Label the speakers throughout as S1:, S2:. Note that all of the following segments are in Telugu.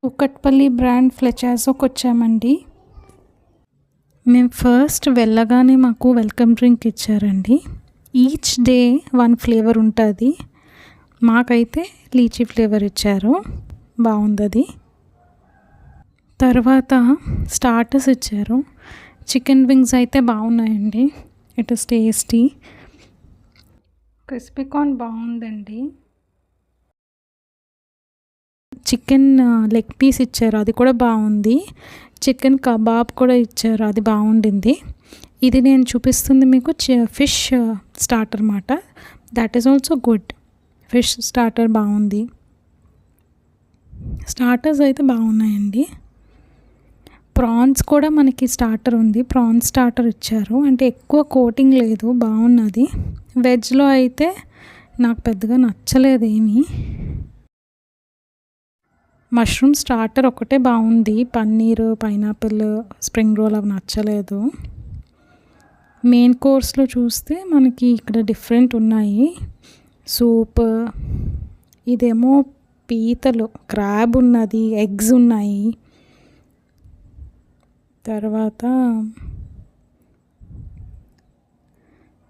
S1: కూకట్పల్లి బ్రాండ్ ఫ్లెచాజోకి వచ్చామండి. మేము ఫస్ట్ వెళ్ళగానే మాకు వెల్కమ్ డ్రింక్ ఇచ్చారండి. ఈచ్ డే 1 ఫ్లేవర్ ఉంటుంది. మాకైతే లీచీ ఫ్లేవర్ ఇచ్చారు, బాగుంది. తర్వాత స్టార్టర్స్ ఇచ్చారు. చికెన్ వింగ్స్ అయితే బాగున్నాయండి. It is tasty. Crispy corn బాగుందండి. చికెన్ లెగ్ పీస్ ఇచ్చారు, అది కూడా బాగుంది. చికెన్ కబాబ్ కూడా ఇచ్చారు, అది బాగుండింది. ఇది నేను చూపిస్తుంది మీకు ఫిష్ స్టార్టర్ మాట. That is also good. Fish starter బాగుంది. స్టార్టర్స్ అయితే బాగున్నాయండి. ప్రాన్స్ కూడా మనకి స్టార్టర్ ఉంది. ప్రాన్స్ స్టార్టర్ ఇచ్చారు, అంటే ఎక్కువ కోటింగ్ లేదు, బాగున్నది. వెజ్లో అయితే నాకు పెద్దగా నచ్చలేదు ఏమీ. మష్రూమ్ స్టార్టర్ ఒకటే బాగుంది. పన్నీరు, పైనాపిల్, స్ప్రింగ్ రోల్ అవి నచ్చలేదు. మెయిన్ కోర్స్లో చూస్తే మనకి ఇక్కడ డిఫరెంట్ ఉన్నాయి. సూప్, ఇదేమో పీతలు, క్రాబ్ ఉన్నది, ఎగ్స్ ఉన్నాయి. తర్వాత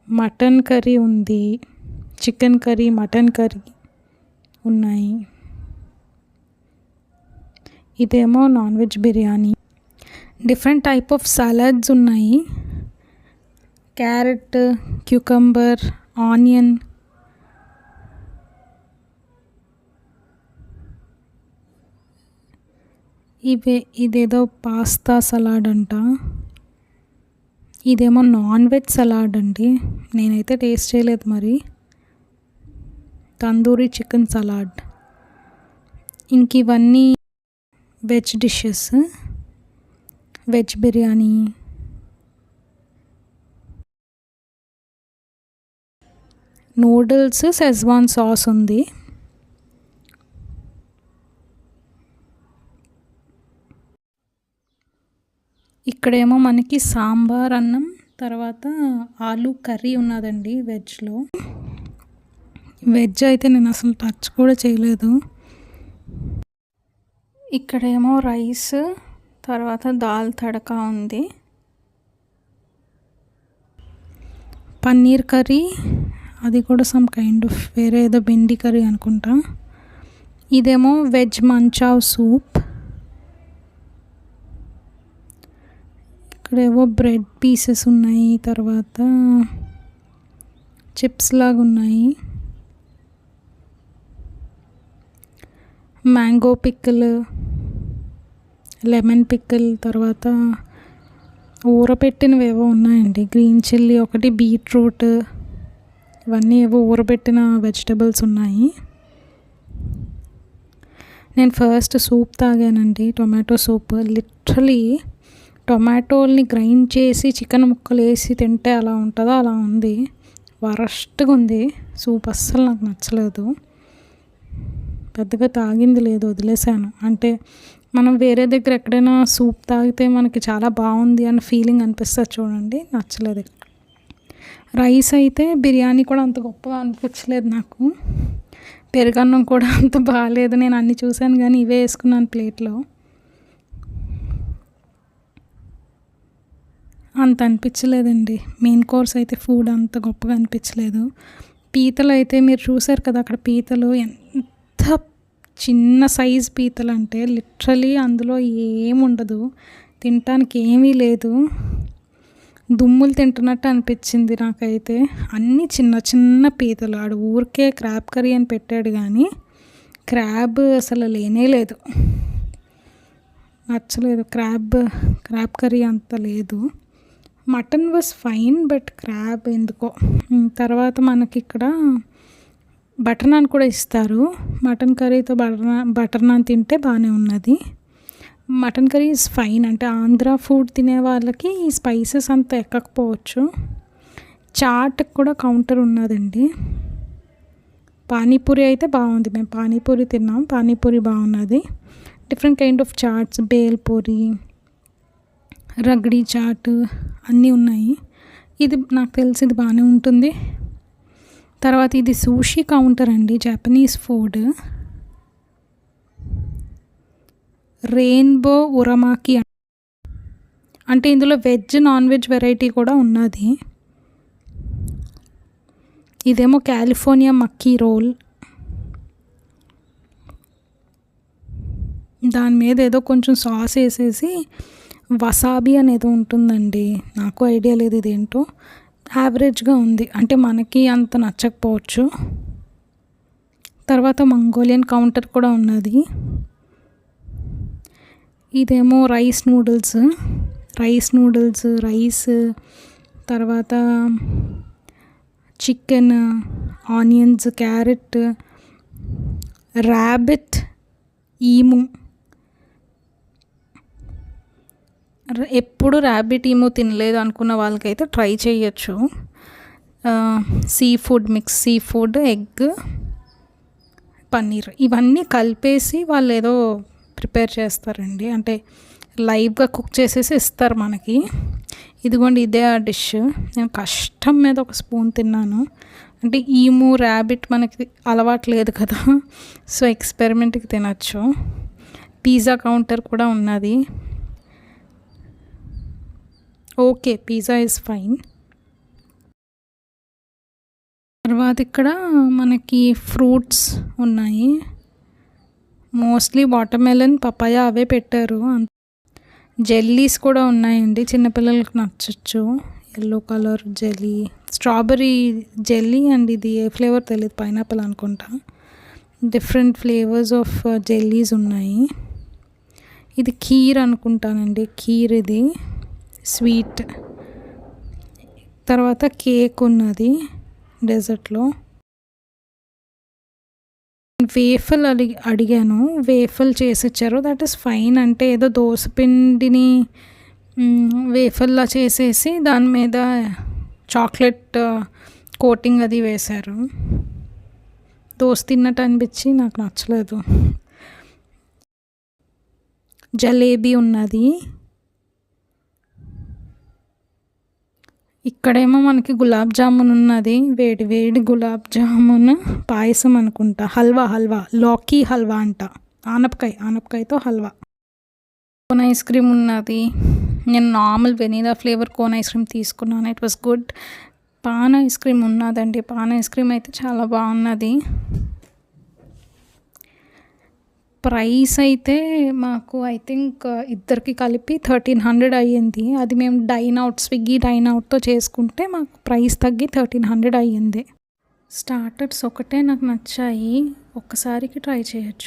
S1: మటన్ కర్రీ ఉంది, చికెన్ కర్రీ, మటన్ కర్రీ ఉన్నాయి. ఇదేమో non veg biryani. Different type of salads ఉన్నాయి. Carrot, cucumber, onion. ఇదేదో పాస్తా సలాడ్ అంట. ఇదేమో నాన్ వెజ్ సలాడ్ అండి, నేనైతే టేస్ట్ చేయలేదు మరి. Tandoori chicken salad. ఇంక ఇవన్నీ veg dishes. Veg biryani, noodles, schezwan sauce ఉంది. ఇక్కడేమో మనకి సాంబార్ అన్నం, తర్వాత ఆలూ కర్రీ ఉన్నదండి వెజ్లో. వెజ్ అయితే నేను అసలు టచ్ కూడా చేయలేదు. ఇక్కడేమో రైస్, తర్వాత దాల్ తడకా ఉంది. పన్నీర్ కర్రీ, అది కూడా సమ్ కైండ్ ఆఫ్ వేరే ఏదో బెండి కర్రీ అనుకుంటా. ఇదేమో వెజ్ మంచావ్ సూప్. ఇక్కడేవో బ్రెడ్ పీసెస్ ఉన్నాయి, తర్వాత చిప్స్ లాగా ఉన్నాయి. మ్యాంగో పిక్కల్, లెమన్ పిక్కల్, తర్వాత ఊరపెట్టినవి ఏవో ఉన్నాయండి. గ్రీన్ చిల్లీ ఒకటి, బీట్రూట్, ఇవన్నీ ఏవో ఊరబెట్టిన వెజిటబుల్స్ ఉన్నాయి. నేను ఫస్ట్ సూప్ తాగానండి, టొమాటో సూప్. లిటరలీ టొమాటోల్ని గ్రైండ్ చేసి చికెన్ ముక్కలు వేసి తింటే అలా ఉంటుందో అలా ఉంది. వరస్ట్గా ఉంది సూప్, అస్సలు నాకు నచ్చలేదు. పెద్దగా తాగింది లేదు, వదిలేసాను. అంటే మనం వేరే దగ్గర ఎక్కడైనా సూప్ తాగితే మనకి చాలా బాగుంది అన్న ఫీలింగ్ అనిపిస్తుంది చూడండి, నచ్చలేదు. రైస్ అయితే బిర్యానీ కూడా అంత గొప్పగా అనిపించలేదు నాకు. పెరుగన్నం కూడా అంత బాగాలేదు. నేను అన్నీ చూశాను కానీ ఇవే వేసుకున్నాను ప్లేట్లో, అంత అనిపించలేదండి. మెయిన్ కోర్స్ అయితే ఫుడ్ అంత గొప్పగా అనిపించలేదు. పీతలు అయితే మీరు చూసారు కదా, అక్కడ పీతలు ఎంత చిన్న సైజ్ పీతలు అంటే లిటరలీ అందులో ఏముండదు, తినటానికి ఏమీ లేదు. దుమ్ములు తింటున్నట్టు అనిపించింది నాకైతే. అన్నీ చిన్న చిన్న పీతలు. ఆడు ఊరికే క్రాబ్ కర్రీ అని పెట్టాడు కానీ క్రాబ్ అసలు లేనే లేదు, నచ్చలేదు. క్రాబ్ కర్రీ అంత లేదు. Mutton was fine, but crab ఎందుకో. తర్వాత మనకి ఇక్కడ బటర్ నాన్ కూడా ఇస్తారు. మటన్ కర్రీతో బటర్ నాన్ తింటే బాగానే ఉన్నది. Mutton curry is fine. అంటే ఆంధ్ర ఫుడ్ తినే వాళ్ళకి ఈ స్పైసెస్ అంత ఎక్కకపోవచ్చు. చాట్ కూడా కౌంటర్ ఉన్నదండి. పానీపూరి అయితే బాగుంది, మేము పానీపూరి తిన్నాం, పానీపూరి బాగున్నది. Different kind of chaats, bhel puri, ragda chaat అన్నీ ఉన్నాయి. ఇది నాకు తెలిసి ఇది బాగానే ఉంటుంది. తర్వాత ఇది సూషీ కౌంటర్ అండి, జపనీస్ ఫుడ్. రెయిన్బో ఉరమాకి అంటే ఇందులో వెజ్ నాన్ వెజ్ వెరైటీ కూడా ఉన్నది. ఇదేమో కాలిఫోర్నియా మక్కీ రోల్. దాని మీద ఏదో కొంచెం సాస్ వేసేసి వసాబీ అనేది ఉంటుందండి. నాకు ఐడియా లేదు ఇదేంటో. యావరేజ్గా ఉంది, అంటే మనకి అంత నచ్చకపోవచ్చు. తర్వాత మంగోలియన్ కౌంటర్ కూడా ఉన్నది. ఇదేమో రైస్ నూడిల్స్, రైస్, తర్వాత chicken, onions, carrot, rabbit, emu. ఎప్పుడు ర్యాబిట్ ఈము తినలేదు అనుకున్న వాళ్ళకైతే ట్రై చేయొచ్చు. Sea food, mix sea food, egg, paneer ఇవన్నీ కలిపేసి వాళ్ళు ఏదో ప్రిపేర్ చేస్తారండి. అంటే లైవ్గా కుక్ చేసేసి ఇస్తారు మనకి. ఇదిగోండి ఇదే ఆ డిష్. నేను కష్టం మీద ఒక స్పూన్ తిన్నాను. అంటే ఈము ర్యాబిట్ మనకి అలవాటు లేదు కదా, సో ఎక్స్పెరిమెంట్కి తినచ్చు. పిజ్జా కౌంటర్ కూడా ఉన్నది. Okay, pizza is fine. తర్వాత ఇక్కడ మనకి ఫ్రూట్స్ ఉన్నాయి. మోస్ట్లీ వాటర్మెలన్, పపాయ అవే పెట్టారు. జెల్లీస్ కూడా ఉన్నాయండి, చిన్నపిల్లలకి నచ్చచ్చు. Yellow colour jelly, strawberry jelly and ఇది ఏ ఫ్లేవర్ తెలియదు, పైనాపిల్ అనుకుంటా. డిఫరెంట్ ఫ్లేవర్స్ ఆఫ్ జెల్లీస్ ఉన్నాయి. ఇది ఖీర్ అనుకుంటానండి, ఖీర్ ఇది స్వీట్. తర్వాత కేక్ ఉన్నది డెజర్ట్లో. వేఫల్ అడిగాను, వేఫల్ చేసి ఇచ్చారు. That is fine. అంటే ఏదో దోశ పిండిని వేఫల్లా చేసేసి దాని మీద చాక్లెట్ కోటింగ్ అది వేశారు. దోశ తిన్నట్టు అనిపించి నాకు నచ్చలేదు. జలేబీ ఉన్నది. ఇక్కడేమో మనకి గులాబ్ జామున్ ఉన్నది, వేడి వేడి గులాబ్ జామున్, పాయసం అనుకుంటా, హల్వా, లాకీ హల్వా అంట, ఆనపకాయతో హల్వా. కోన్ ఐస్ క్రీమ్ ఉన్నది. నేను normal vanilla flavour cone ice cream తీసుకున్నాను, it was good. Paan ice cream ఉన్నదండి, పాన్ ఐస్ క్రీమ్ అయితే చాలా బాగున్నది. ప్రైస్ అయితే మాకు ఐ థింక్ ఇద్దరికి కలిపి 1300 అయ్యింది. అది మేము స్విగ్గీ డైన్ అవుట్తో చేసుకుంటే మాకు ప్రైస్ తగ్గి 1300 అయ్యింది. స్టార్టర్స్ ఒకటే నాకు నచ్చాయి, ఒక్కసారికి ట్రై చేయొచ్చు.